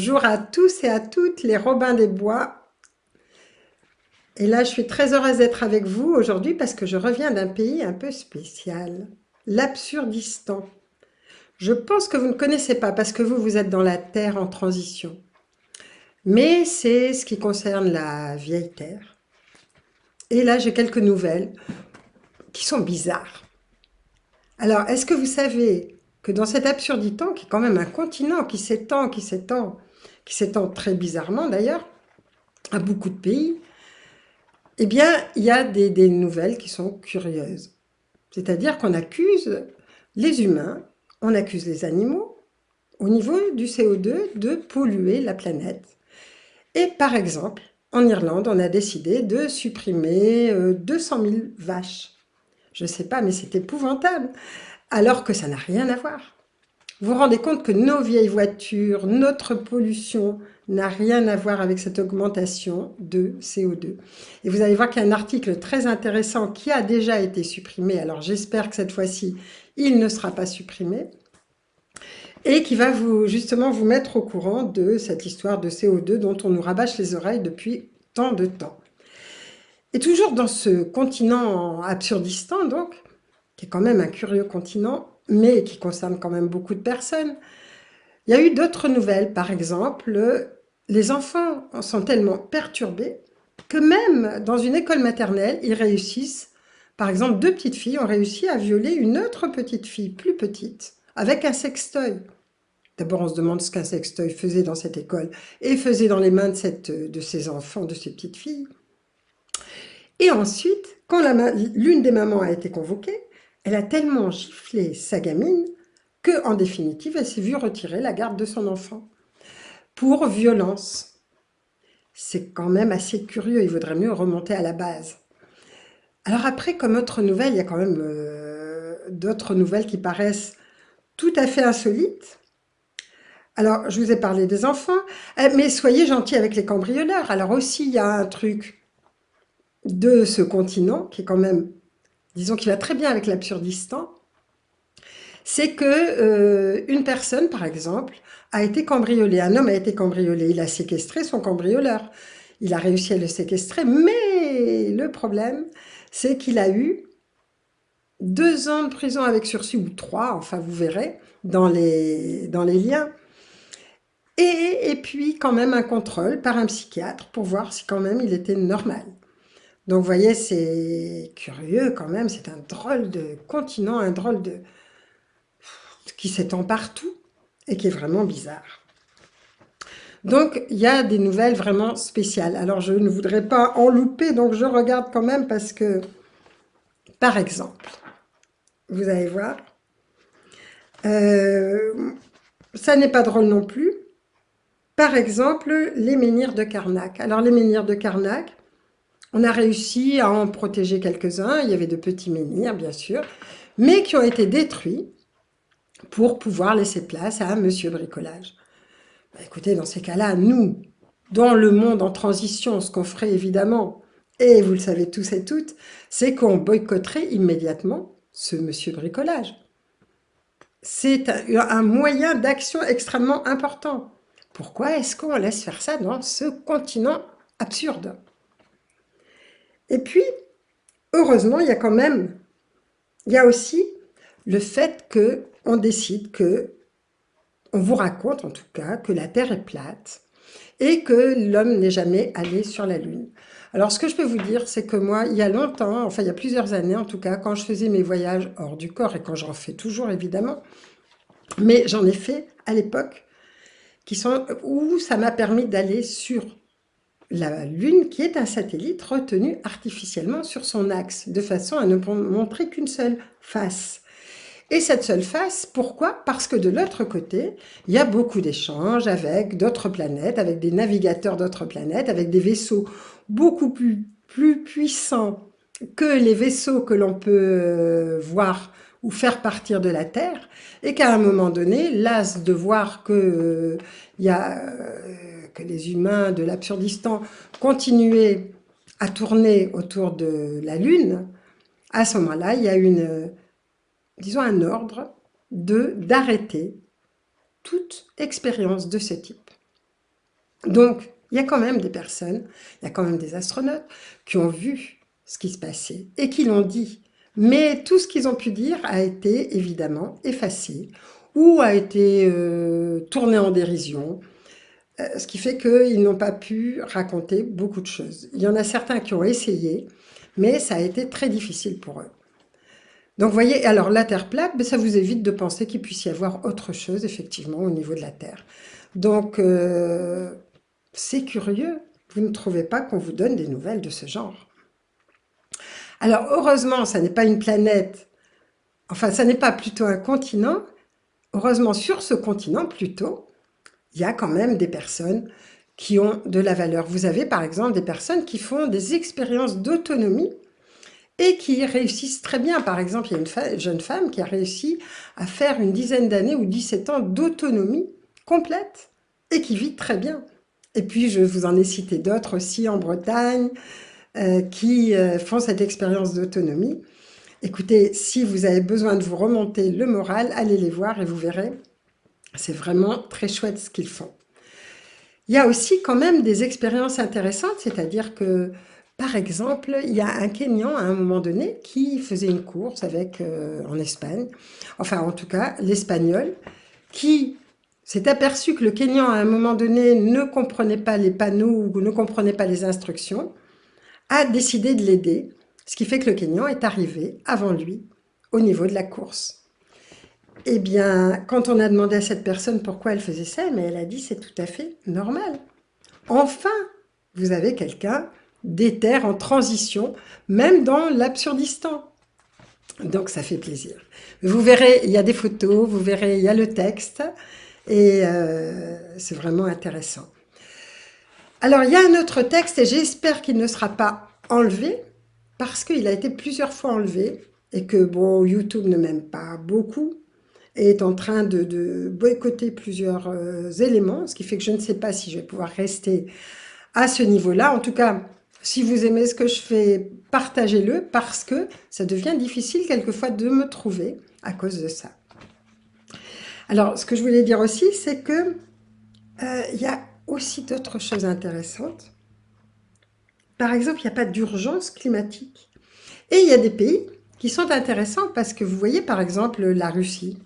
Bonjour à tous et à toutes les Robins des Bois. Et là, je suis très heureuse d'être avec vous aujourd'hui parce que je reviens d'un pays un peu spécial, l'Absurdistan. Je pense que vous ne connaissez pas parce que vous êtes dans la terre en transition. Mais c'est ce qui concerne la vieille terre. Et là, j'ai quelques nouvelles qui sont bizarres. Alors, est-ce que vous savez que dans cet Absurdistan, qui est quand même un continent qui s'étend très bizarrement d'ailleurs, à beaucoup de pays, eh bien, il y a des nouvelles qui sont curieuses. C'est-à-dire qu'on accuse les humains, on accuse les animaux, au niveau du CO2, de polluer la planète. Et par exemple, en Irlande, on a décidé de supprimer 200 000 vaches. Je ne sais pas, mais c'est épouvantable, alors que ça n'a rien à voir. Vous vous rendez compte que nos vieilles voitures, notre pollution n'a rien à voir avec cette augmentation de CO2. Et vous allez voir qu'il y a un article très intéressant qui a déjà été supprimé, alors j'espère que cette fois-ci, il ne sera pas supprimé, et qui va justement vous mettre au courant de cette histoire de CO2 dont on nous rabâche les oreilles depuis tant de temps. Et toujours dans ce continent Absurdistan, donc, qui est quand même un curieux continent, mais qui concerne quand même beaucoup de personnes, il y a eu d'autres nouvelles, par exemple, les enfants sont tellement perturbés que même dans une école maternelle, ils réussissent, par exemple, deux petites filles ont réussi à violer une autre petite fille, plus petite, avec un sextoy. D'abord, on se demande ce qu'un sextoy faisait dans cette école et faisait dans les mains de ces enfants, de ces petites filles. Et ensuite, quand l'une des mamans a été convoquée, elle a tellement giflé sa gamine qu'en définitive, elle s'est vue retirer la garde de son enfant pour violence. C'est quand même assez curieux, il vaudrait mieux remonter à la base. Alors après, comme autre nouvelle, il y a quand même d'autres nouvelles qui paraissent tout à fait insolites. Alors, je vous ai parlé des enfants, mais soyez gentils avec les cambrioleurs. Alors aussi, il y a un truc de ce continent qui est quand même, disons qu'il va très bien avec l'Absurdistan, c'est que une personne, par exemple, a été cambriolée. Un homme a été cambriolé. Il a séquestré son cambrioleur. Il a réussi à le séquestrer, mais le problème, c'est qu'il a eu 2 ans de prison avec sursis, ou 3, enfin vous verrez, dans les liens. Et puis quand même un contrôle par un psychiatre pour voir si quand même il était normal. Donc vous voyez, c'est curieux quand même, c'est un drôle de continent, un drôle de qui s'étend partout et qui est vraiment bizarre. Donc, il y a des nouvelles vraiment spéciales. Alors, je ne voudrais pas en louper, donc je regarde quand même parce que, par exemple, vous allez voir, ça n'est pas drôle non plus. Par exemple, les menhirs de Karnak. Alors, les menhirs de Karnak, on a réussi à en protéger quelques-uns. Il y avait de petits menhirs, bien sûr, mais qui ont été détruits pour pouvoir laisser place à Monsieur Bricolage. Bah, écoutez, dans ces cas-là, nous, dans le monde en transition, ce qu'on ferait évidemment, et vous le savez tous et toutes, c'est qu'on boycotterait immédiatement ce monsieur bricolage. C'est un moyen d'action extrêmement important. Pourquoi est-ce qu'on laisse faire ça dans ce continent absurde? Et puis, heureusement, il y a aussi le fait qu'on décide on vous raconte en tout cas que la Terre est plate et que l'homme n'est jamais allé sur la Lune. Alors ce que je peux vous dire, c'est que moi, il y a longtemps, enfin il y a plusieurs années en tout cas, quand je faisais mes voyages hors du corps, et quand j'en fais toujours évidemment, mais j'en ai fait à l'époque, où ça m'a permis d'aller sur la Lune, qui est un satellite retenu artificiellement sur son axe, de façon à ne montrer qu'une seule face. Et cette seule face, pourquoi? Parce que de l'autre côté, il y a beaucoup d'échanges avec d'autres planètes, avec des navigateurs d'autres planètes, avec des vaisseaux beaucoup plus puissants que les vaisseaux que l'on peut voir ou faire partir de la Terre, et qu'à un moment donné, las de voir que les humains de l'Absurdistan continuaient à tourner autour de la Lune, à ce moment-là, il y a disons un ordre d'arrêter toute expérience de ce type. Donc, il y a quand même des personnes, il y a quand même des astronautes qui ont vu ce qui se passait et qui l'ont dit. Mais tout ce qu'ils ont pu dire a été évidemment effacé ou a été tourné en dérision, ce qui fait qu'ils n'ont pas pu raconter beaucoup de choses. Il y en a certains qui ont essayé, mais ça a été très difficile pour eux. Donc, vous voyez, alors la Terre plate, ben, ça vous évite de penser qu'il puisse y avoir autre chose, effectivement, au niveau de la Terre. Donc, c'est curieux, vous ne trouvez pas qu'on vous donne des nouvelles de ce genre? Alors, heureusement, ça n'est pas une planète, enfin, ça n'est pas plutôt un continent. Heureusement, sur ce continent, plutôt, il y a quand même des personnes qui ont de la valeur. Vous avez, par exemple, des personnes qui font des expériences d'autonomie et qui réussissent très bien. Par exemple, il y a une jeune femme qui a réussi à faire une dizaine d'années ou 17 ans d'autonomie complète et qui vit très bien. Et puis, je vous en ai cité d'autres aussi en Bretagne qui font cette expérience d'autonomie. Écoutez, si vous avez besoin de vous remonter le moral, allez les voir et vous verrez, c'est vraiment très chouette ce qu'ils font. Il y a aussi quand même des expériences intéressantes, c'est-à-dire que, par exemple, il y a un Kényan à un moment donné qui faisait une course avec, en Espagne, enfin en tout cas l'Espagnol, qui s'est aperçu que le Kényan à un moment donné ne comprenait pas les panneaux ou ne comprenait pas les instructions, a décidé de l'aider, ce qui fait que le Kényan est arrivé avant lui au niveau de la course. Eh bien, quand on a demandé à cette personne pourquoi elle faisait ça, mais elle a dit c'est tout à fait normal. Enfin, vous avez quelqu'un d'éther en transition, même dans l'Absurdistan. Donc ça fait plaisir. Vous verrez, il y a des photos, vous verrez, il y a le texte, et c'est vraiment intéressant. Alors, il y a un autre texte, et j'espère qu'il ne sera pas enlevé, parce qu'il a été plusieurs fois enlevé, et que, bon, YouTube ne m'aime pas beaucoup, et est en train de boycotter plusieurs éléments, ce qui fait que je ne sais pas si je vais pouvoir rester à ce niveau-là. En tout cas, si vous aimez ce que je fais, partagez-le, parce que ça devient difficile quelquefois de me trouver à cause de ça. Alors, ce que je voulais dire aussi, c'est que il y a aussi d'autres choses intéressantes. Par exemple, il n'y a pas d'urgence climatique. Et il y a des pays qui sont intéressants parce que vous voyez, par exemple, la Russie.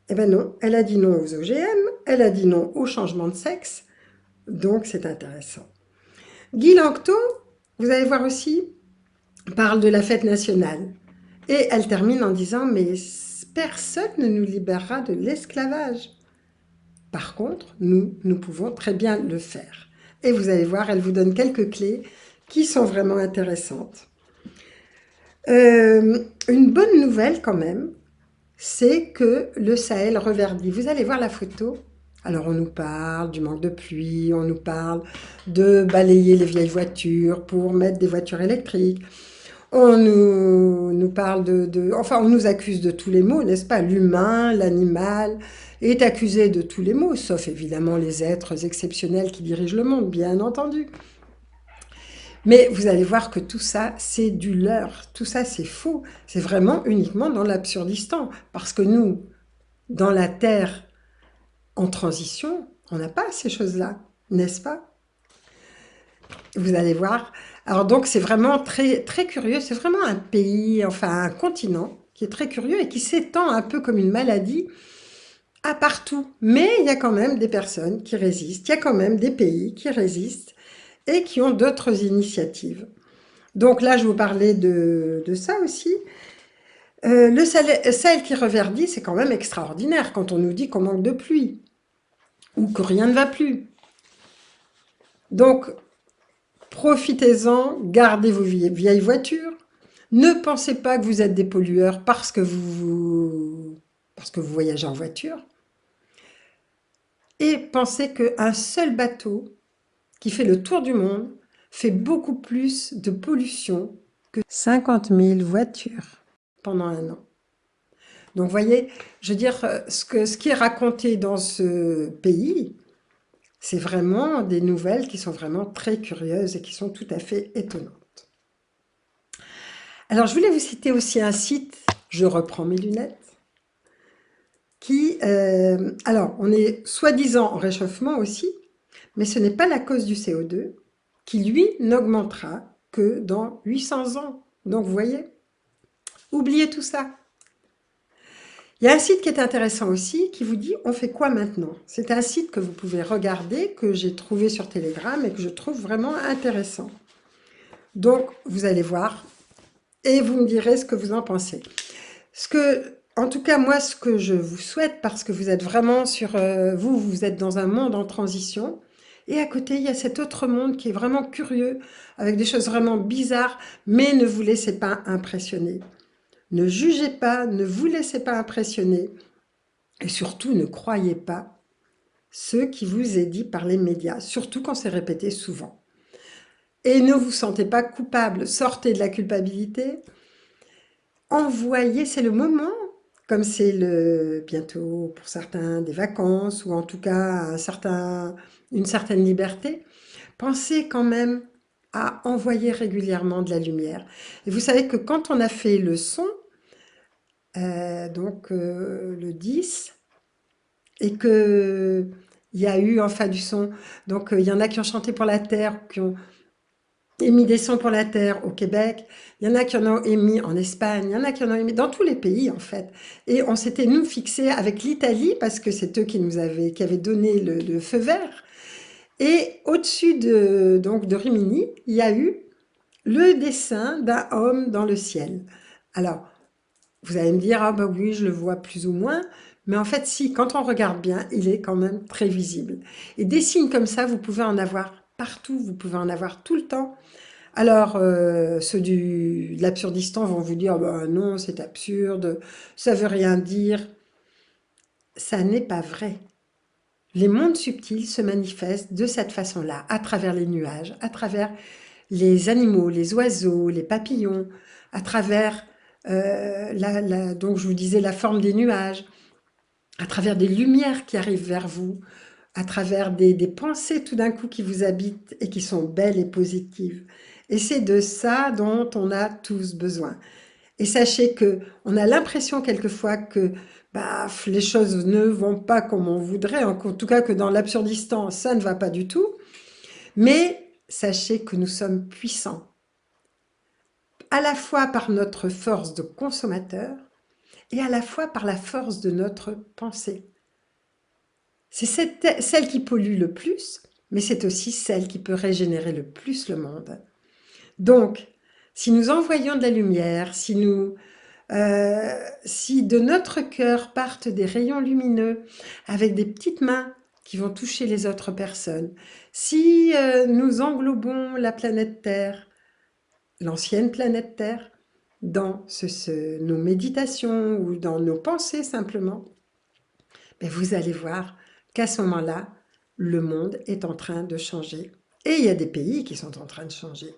Eh bien non, elle a dit non aux OGM, elle a dit non au changement de sexe, donc c'est intéressant. Guy Lanctot, vous allez voir aussi, parle de la fête nationale. Et elle termine en disant « Mais personne ne nous libérera de l'esclavage. Par contre, nous pouvons très bien le faire. » Et vous allez voir, elle vous donne quelques clés qui sont vraiment intéressantes. Une bonne nouvelle quand même, c'est que le Sahel reverdit. Vous allez voir la photo. Alors on nous parle du manque de pluie, on nous parle de balayer les vieilles voitures pour mettre des voitures électriques. On nous parle enfin on nous accuse de tous les maux, n'est-ce pas? L'humain, l'animal est accusé de tous les maux, sauf évidemment les êtres exceptionnels qui dirigent le monde, bien entendu. Mais vous allez voir que tout ça, c'est du leurre. Tout ça, c'est faux. C'est vraiment uniquement dans l'Absurdistan. Parce que nous, dans la Terre en transition, on n'a pas ces choses-là, n'est-ce pas? Vous allez voir. Alors donc, c'est vraiment très, très curieux. C'est vraiment un pays, enfin un continent, qui est très curieux et qui s'étend un peu comme une maladie à partout. Mais il y a quand même des personnes qui résistent. Il y a quand même des pays qui résistent et qui ont d'autres initiatives. Donc là, je vous parlais de ça aussi. Le Sahel qui reverdit, c'est quand même extraordinaire quand on nous dit qu'on manque de pluie ou que rien ne va plus. Donc, profitez-en, gardez vos vieilles voitures. Ne pensez pas que vous êtes des pollueurs parce que vous voyagez en voiture. Et pensez qu'un seul bateau qui fait le tour du monde fait beaucoup plus de pollution que 50 000 voitures pendant un an. Donc, vous voyez, je veux dire, ce qui est raconté dans ce pays, c'est vraiment des nouvelles qui sont vraiment très curieuses et qui sont tout à fait étonnantes. Alors, je voulais vous citer aussi un site, je reprends mes lunettes, qui, alors, on est soi-disant en réchauffement aussi, mais ce n'est pas la cause du CO2 qui, lui, n'augmentera que dans 800 ans. Donc, vous voyez, oubliez tout ça. Il y a un site qui est intéressant aussi, qui vous dit « On fait quoi maintenant ?» C'est un site que vous pouvez regarder, que j'ai trouvé sur Telegram et que je trouve vraiment intéressant. Donc, vous allez voir et vous me direz ce que vous en pensez. En tout cas, moi, ce que je vous souhaite, parce que vous êtes vraiment sur... vous êtes dans un monde en transition. Et à côté, il y a cet autre monde qui est vraiment curieux, avec des choses vraiment bizarres, mais ne vous laissez pas impressionner. Ne jugez pas, ne vous laissez pas impressionner. Et surtout, ne croyez pas ce qui vous est dit par les médias, surtout quand c'est répété souvent. Et ne vous sentez pas coupable, sortez de la culpabilité. Envoyez, c'est le moment, comme c'est bientôt pour certains des vacances, ou en tout cas une certaine liberté, pensez quand même à envoyer régulièrement de la lumière. Et vous savez que quand on a fait le son, le 10, et que il y a eu enfin du son, donc il y en a qui ont chanté pour la terre, qui ont émis des sons pour la terre au Québec, il y en a qui en ont émis en Espagne, il y en a qui en ont émis dans tous les pays en fait. Et on s'était nous fixés avec l'Italie parce que c'est eux qui avaient donné le feu vert. Et au-dessus de Rimini, il y a eu le dessin d'un homme dans le ciel. Alors, vous allez me dire, ah bah oui, je le vois plus ou moins, mais en fait si, quand on regarde bien, il est quand même très visible. Et des signes comme ça, vous pouvez en avoir partout, vous pouvez en avoir tout le temps. Alors, ceux de l'absurdistan vont vous dire, bah non, c'est absurde, ça veut rien dire. Ça n'est pas vrai. Les mondes subtils se manifestent de cette façon-là, à travers les nuages, à travers les animaux, les oiseaux, les papillons, à travers, donc je vous disais, la forme des nuages, à travers des lumières qui arrivent vers vous, à travers des pensées tout d'un coup qui vous habitent et qui sont belles et positives. Et c'est de ça dont on a tous besoin. Et sachez que on a l'impression quelquefois que bah, les choses ne vont pas comme on voudrait, en tout cas que dans l'absurdistan, ça ne va pas du tout. Mais sachez que nous sommes puissants, à la fois par notre force de consommateur et à la fois par la force de notre pensée. C'est celle qui pollue le plus, mais c'est aussi celle qui peut régénérer le plus le monde. Donc, si nous envoyons de la lumière, si de notre cœur partent des rayons lumineux avec des petites mains qui vont toucher les autres personnes, si nous englobons la planète Terre, l'ancienne planète Terre, dans nos méditations ou dans nos pensées simplement, ben vous allez voir qu'à ce moment-là, le monde est en train de changer. Et il y a des pays qui sont en train de changer,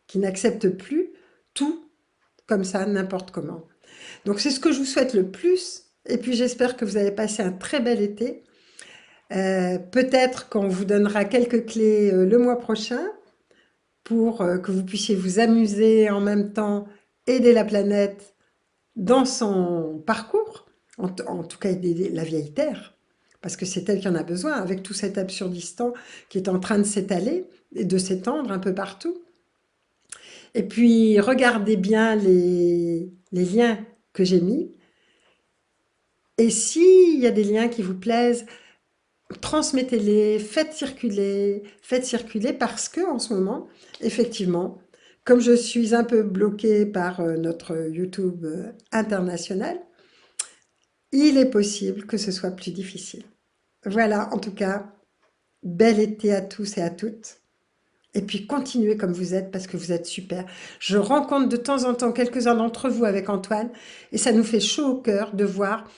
qui n'acceptent plus tout comme ça, n'importe comment. Donc c'est ce que je vous souhaite le plus. Et puis j'espère que vous avez passé un très bel été. Peut-être qu'on vous donnera quelques clés le mois prochain pour que vous puissiez vous amuser en même temps, aider la planète dans son parcours, en tout cas aider la vieille Terre, parce que c'est elle qui en a besoin, avec tout cet absurdistan qui est en train de s'étaler et de s'étendre un peu partout. Et puis, regardez bien les liens que j'ai mis. Et s'il y a des liens qui vous plaisent, transmettez-les, faites circuler parce que en ce moment, effectivement, comme je suis un peu bloquée par notre YouTube international, il est possible que ce soit plus difficile. Voilà, en tout cas, bel été à tous et à toutes. Et puis continuez comme vous êtes parce que vous êtes super. Je rencontre de temps en temps quelques-uns d'entre vous avec Antoine et ça nous fait chaud au cœur de voir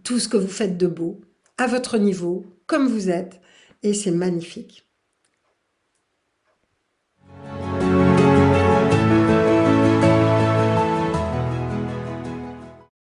tout ce que vous faites de beau, à votre niveau, comme vous êtes, et c'est magnifique.